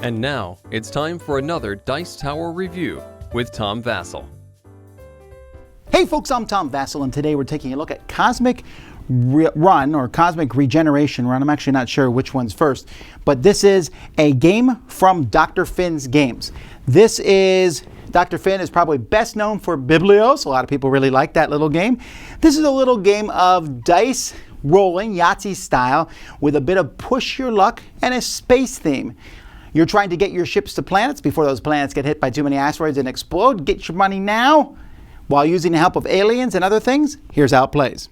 And now, it's time for another Dice Tower review with Tom Vasel. Hey folks, I'm Tom Vasel, and today we're taking a look at Cosmic Run, or Cosmic Regeneration Run. I'm actually not sure which one's first, but this is a game from Dr. Finn's Games. Dr. Finn is probably best known for Biblios. A lot of people really like that little game. This is a little game of dice rolling, Yahtzee style, with a bit of push your luck and a space theme. You're trying to get your ships to planets before those planets get hit by too many asteroids and explode. Get your money now while using the help of aliens and other things. Here's how it plays.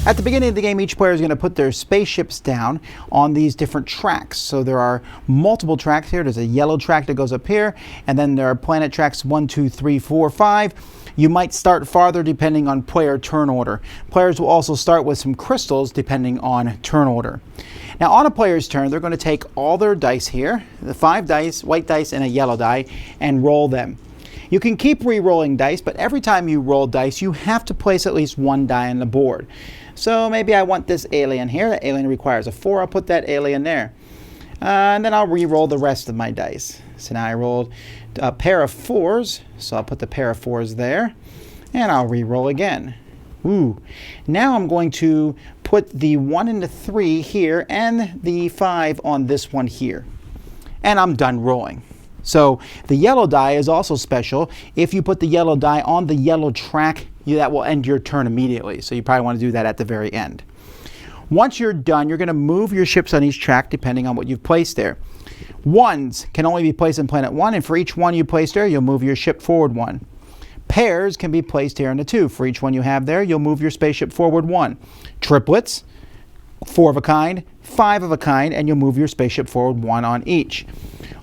At the beginning of the game, each player is going to put their spaceships down on these different tracks. So there are multiple tracks here. There's a yellow track that goes up here, and then there are planet tracks 1, 2, 3, 4, 5. You might start farther depending on player turn order. Players will also start with some crystals depending on turn order. Now on a player's turn, they're going to take all their dice here, the 5 dice, white dice and a yellow die, and roll them. You can keep re-rolling dice, but every time you roll dice, you have to place at least 1 die on the board. So maybe I want this alien here. That alien requires a 4. I'll put that alien there. And then I'll re-roll the rest of my dice. So now I rolled a pair of 4s, so I'll put the pair of 4s there, and I'll re-roll again. Ooh. Now I'm going to put the 1 and the 3 here, and the 5 on this one here. And I'm done rolling. So the yellow die is also special. If you put the yellow die on the yellow track, that will end your turn immediately. So you probably want to do that at the very end. Once you're done, you're going to move your ships on each track depending on what you've placed there. 1s can only be placed in planet 1, and for each 1 you place there, you'll move your ship forward 1. Pairs can be placed here in the 2. For each 1 you have there, you'll move your spaceship forward 1. Triplets, 4 of a kind, 5 of a kind, and you'll move your spaceship forward 1 on each.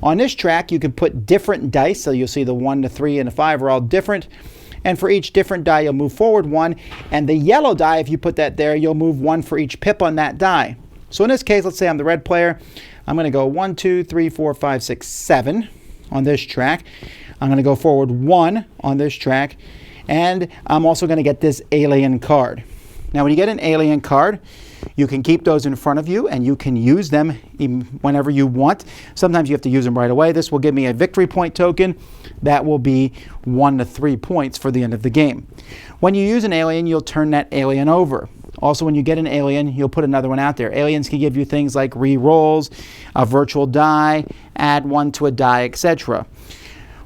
On this track, you can put different dice, so you'll see the 1, the 3, and the 5 are all different. And for each different die, you'll move forward 1. And the yellow die, if you put that there, you'll move 1 for each pip on that die. So in this case, let's say I'm the red player. I'm going to go 1, 2, 3, 4, 5, 6, 7 on this track. I'm going to go forward 1 on this track. And I'm also going to get this alien card. Now, when you get an alien card, you can keep those in front of you, and you can use them whenever you want. Sometimes you have to use them right away. This will give me a victory point token. That will be 1 to 3 points for the end of the game. When you use an alien, you'll turn that alien over. Also, when you get an alien, you'll put another one out there. Aliens can give you things like re-rolls, a virtual die, add 1 to a die, etc.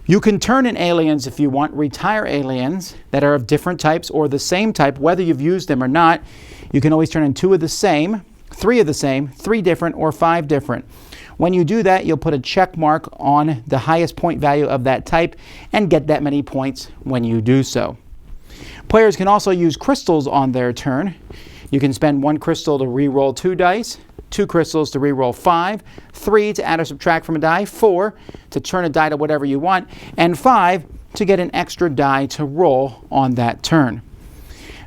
You can turn in aliens if you want, retire aliens that are of different types or the same type, whether you've used them or not. You can always turn in 2 of the same, 3 of the same, 3 different, or 5 different. When you do that, you'll put a check mark on the highest point value of that type and get that many points when you do so. Players can also use crystals on their turn. You can spend 1 crystal to re-roll 2 dice, 2 crystals to re-roll 5, 3 to add or subtract from a die, 4 to turn a die to whatever you want, and 5 to get an extra die to roll on that turn.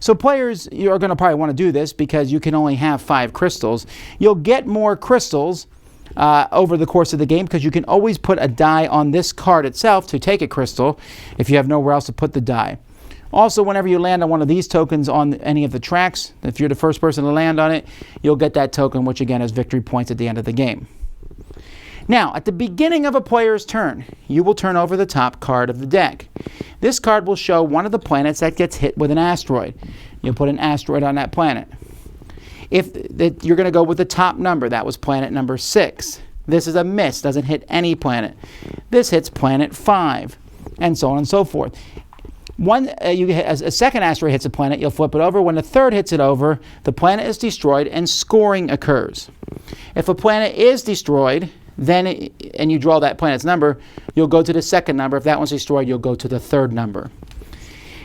So players, you're going to probably want to do this because you can only have 5 crystals. You'll get more crystals over the course of the game because you can always put a die on this card itself to take a crystal if you have nowhere else to put the die. Also, whenever you land on one of these tokens on any of the tracks, if you're the first person to land on it, you'll get that token, which again is victory points at the end of the game. Now, at the beginning of a player's turn, you will turn over the top card of the deck. This card will show one of the planets that gets hit with an asteroid. You'll put an asteroid on that planet. You're going to go with the top number. That was planet number 6. This is a miss, doesn't hit any planet. This hits planet 5, and so on and so forth. A second asteroid hits a planet, you'll flip it over. When the third hits it over, the planet is destroyed and scoring occurs. If a planet is destroyed, and you draw that planet's number, you'll go to the second number. If that one's destroyed, you'll go to the third number.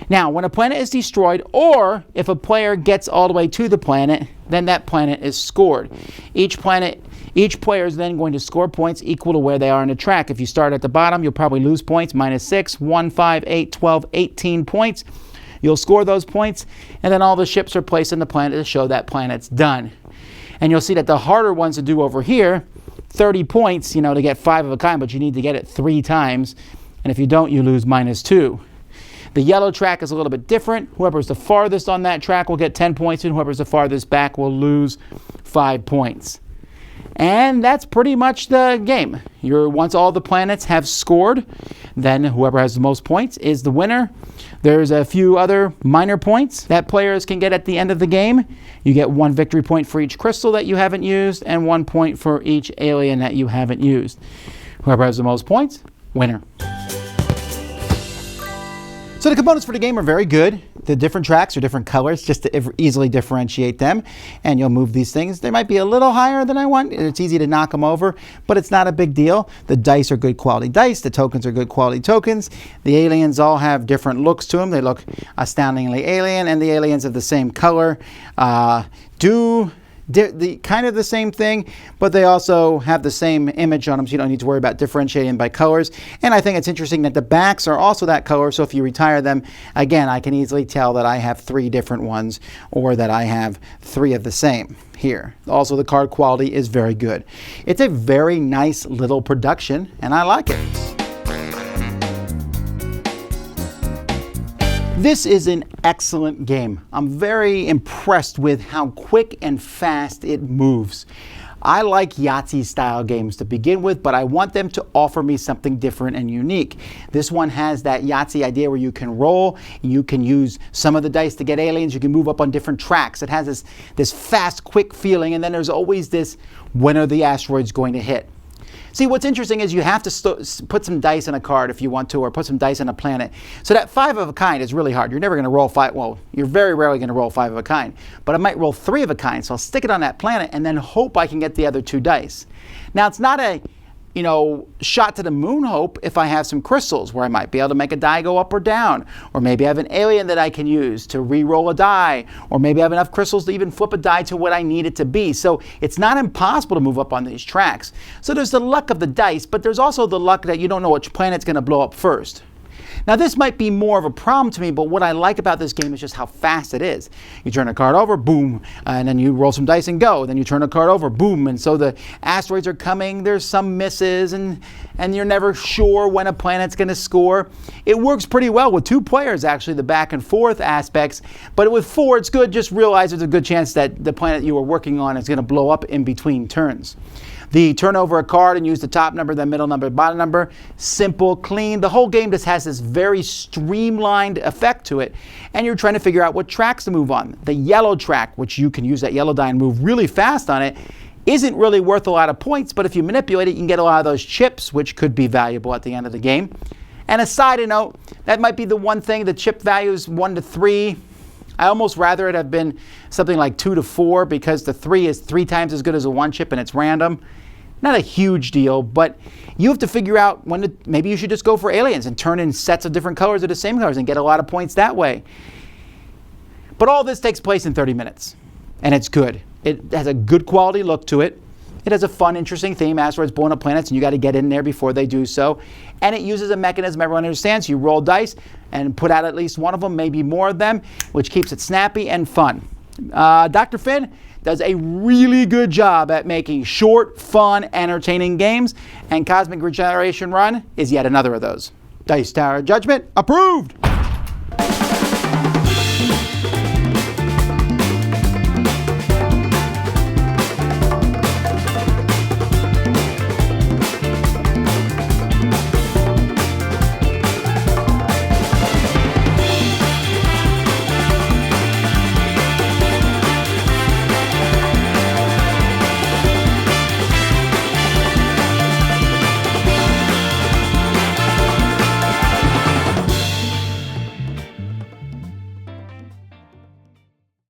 Now, when a planet is destroyed, or if a player gets all the way to the planet, then that planet is scored. Each player is then going to score points equal to where they are on the track. If you start at the bottom, you'll probably lose points, -6, 1, 5, 8, 12, 18 points. You'll score those points, and then all the ships are placed on the planet to show that planet's done. And you'll see that the harder ones to do over here, 30 points, to get 5 of a kind, but you need to get it 3 times. And if you don't, you lose -2. The yellow track is a little bit different. Whoever's the farthest on that track will get 10 points, and whoever's the farthest back will lose 5 points. And that's pretty much the game. Once all the planets have scored, then whoever has the most points is the winner. There's a few other minor points that players can get at the end of the game. You get 1 victory point for each crystal that you haven't used, and 1 point for each alien that you haven't used. Whoever has the most points, winner. So the components for the game are very good. The different tracks are different colors just to easily differentiate them. And you'll move these things. They might be a little higher than I want. It's easy to knock them over, but it's not a big deal. The dice are good quality dice. The tokens are good quality tokens. The aliens all have different looks to them. They look astoundingly alien, and the aliens of the same color kind of the same thing, but they also have the same image on them, so you don't need to worry about differentiating by colors. And I think it's interesting that the backs are also that color, so if you retire them, again, I can easily tell that I have 3 different ones or that I have 3 of the same here. Also, the card quality is very good. It's a very nice little production, and I like it. This is an excellent game. I'm very impressed with how quick and fast it moves. I like Yahtzee style games to begin with, but I want them to offer me something different and unique. This one has that Yahtzee idea where you can roll, you can use some of the dice to get aliens, you can move up on different tracks. It has this fast, quick feeling, and then there's always this, when are the asteroids going to hit? See, what's interesting is you have to put some dice in a card if you want to, or put some dice on a planet. So that 5 of a kind is really hard. You're never going to roll 5. Well, you're very rarely going to roll 5 of a kind. But I might roll 3 of a kind, so I'll stick it on that planet and then hope I can get the other 2 dice. Now, it's not a shot to the moon hope if I have some crystals where I might be able to make a die go up or down, or maybe I have an alien that I can use to re-roll a die, or maybe I have enough crystals to even flip a die to what I need it to be. So it's not impossible to move up on these tracks. So there's the luck of the dice, but there's also the luck that you don't know which planet's going to blow up first. Now, this might be more of a problem to me, but what I like about this game is just how fast it is. You turn a card over, boom, and then you roll some dice and go. Then you turn a card over, boom, and so the asteroids are coming. There's some misses, and you're never sure when a planet's going to score. It works pretty well with 2 players, actually, the back and forth aspects. But with 4, it's good. Just realize there's a good chance that the planet you were working on is going to blow up in between turns. The turn over a card and use the top number, the middle number, bottom number. Simple, clean. The whole game just has this very streamlined effect to it. And you're trying to figure out what tracks to move on. The yellow track, which you can use that yellow die and move really fast on it, isn't really worth a lot of points, but if you manipulate it, you can get a lot of those chips, which could be valuable at the end of the game. And a side note, that might be the one thing, the chip value is 1 to 3. I almost rather it have been something like 2 to 4 because the 3 is 3 times as good as a 1 chip and it's random. Not a huge deal, but you have to figure out maybe you should just go for aliens and turn in sets of different colors or the same colors and get a lot of points that way. But all this takes place in 30 minutes, and it's good. It has a good quality look to it. It has a fun, interesting theme, asteroids blowing up planets, and you got to get in there before they do so. And it uses a mechanism everyone understands. You roll dice and put out at least one of them, maybe more of them, which keeps it snappy and fun. Dr. Finn does a really good job at making short, fun, entertaining games, and Cosmic Regeneration Run is yet another of those. Dice Tower Judgment approved!